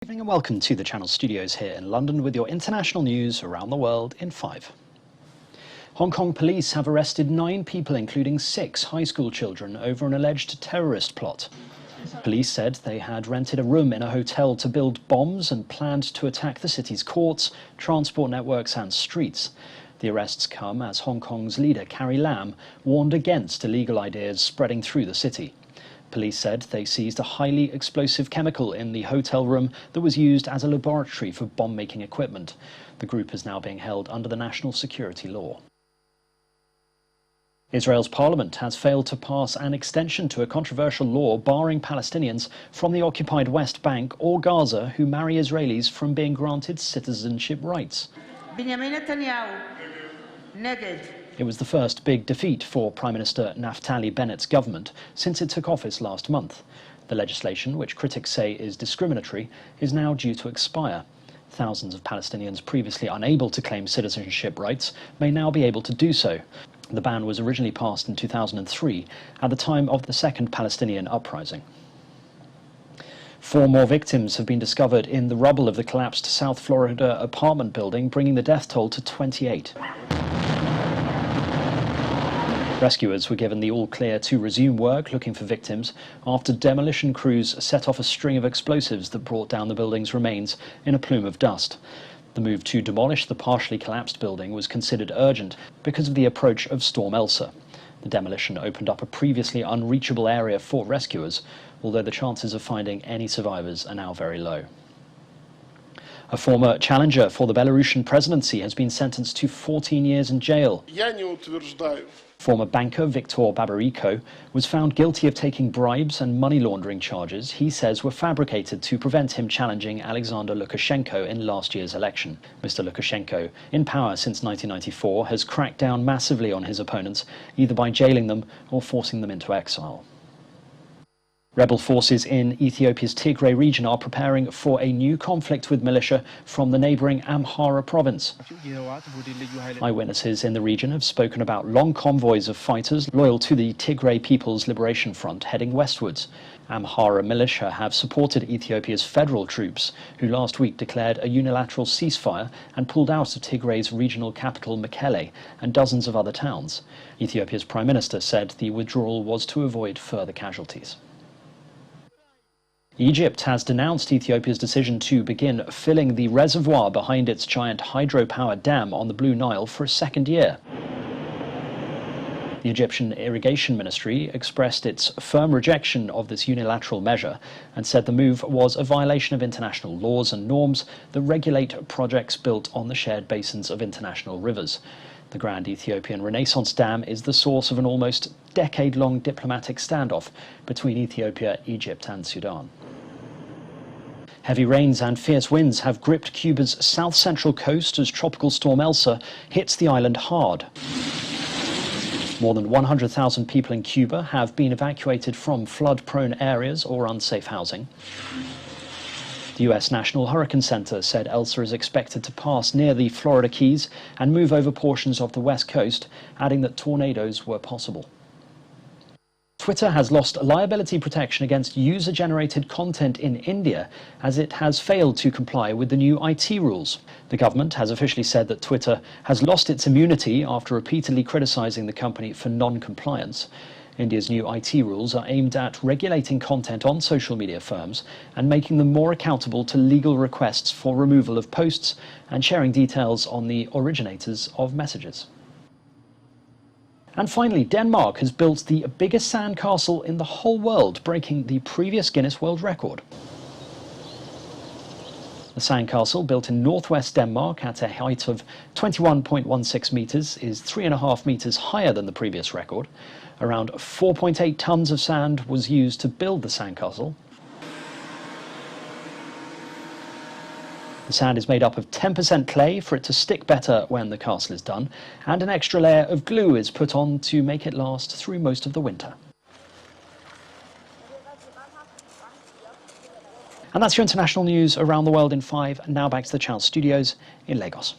Good evening and welcome to the Channel Studios here in London with your international news around the world in 5. Hong Kong police have arrested 9 people, including 6 high school children, over an alleged terrorist plot. Police said they had rented a room in a hotel to build bombs and planned to attack the city's courts, transport networks and streets. The arrests come as Hong Kong's leader, Carrie Lam, warned against illegal ideas spreading through the city. Police said they seized a highly explosive chemical in the hotel room that was used as a laboratory for bomb-making equipment. The group is now being held under the national security law. Israel's parliament has failed to pass an extension to a controversial law barring Palestinians from the occupied West Bank or Gaza who marry Israelis from being granted citizenship rights. It was the first big defeat for Prime Minister Naftali Bennett's government since it took office last month. The legislation, which critics say is discriminatory, is now due to expire. Thousands of Palestinians previously unable to claim citizenship rights may now be able to do so. The ban was originally passed in 2003, at the time of the Second Palestinian Uprising. 4 more victims have been discovered in the rubble of the collapsed South Florida apartment building, bringing the death toll to 28. Rescuers were given the all-clear to resume work looking for victims after demolition crews set off a string of explosives that brought down the building's remains in a plume of dust. The move to demolish the partially collapsed building was considered urgent because of the approach of Storm Elsa. The demolition opened up a previously unreachable area for rescuers, although the chances of finding any survivors are now very low. A former challenger for the Belarusian presidency has been sentenced to 14 years in jail. Former banker Viktor Babariko was found guilty of taking bribes and money laundering charges he says were fabricated to prevent him challenging Alexander Lukashenko in last year's election. Mr. Lukashenko, in power since 1994, has cracked down massively on his opponents, either by jailing them or forcing them into exile. Rebel forces in Ethiopia's Tigray region are preparing for a new conflict with militia from the neighbouring Amhara province. Eyewitnesses in the region have spoken about long convoys of fighters loyal to the Tigray People's Liberation Front heading westwards. Amhara militia have supported Ethiopia's federal troops, who last week declared a unilateral ceasefire and pulled out of Tigray's regional capital Mekelle and dozens of other towns. Ethiopia's Prime Minister said the withdrawal was to avoid further casualties. Egypt has denounced Ethiopia's decision to begin filling the reservoir behind its giant hydropower dam on the Blue Nile for a second year. The Egyptian Irrigation Ministry expressed its firm rejection of this unilateral measure and said the move was a violation of international laws and norms that regulate projects built on the shared basins of international rivers. The Grand Ethiopian Renaissance Dam is the source of an almost decade-long diplomatic standoff between Ethiopia, Egypt and Sudan. Heavy rains and fierce winds have gripped Cuba's south-central coast as Tropical Storm Elsa hits the island hard. More than 100,000 people in Cuba have been evacuated from flood-prone areas or unsafe housing. The U.S. National Hurricane Center said Elsa is expected to pass near the Florida Keys and move over portions of the west coast, adding that tornadoes were possible. Twitter has lost liability protection against user-generated content in India as it has failed to comply with the new IT rules. The government has officially said that Twitter has lost its immunity after repeatedly criticizing the company for non-compliance. India's new IT rules are aimed at regulating content on social media firms and making them more accountable to legal requests for removal of posts and sharing details on the originators of messages. And finally, Denmark has built the biggest sandcastle in the whole world, breaking the previous Guinness World Record. The sandcastle, built in northwest Denmark at a height of 21.16 metres, is 3.5 metres higher than the previous record. Around 4.8 tonnes of sand was used to build the sandcastle. The sand is made up of 10% clay for it to stick better when the castle is done, and an extra layer of glue is put on to make it last through most of the winter. And that's your international news around the world in 5. Now back to the Channel Studios in Lagos.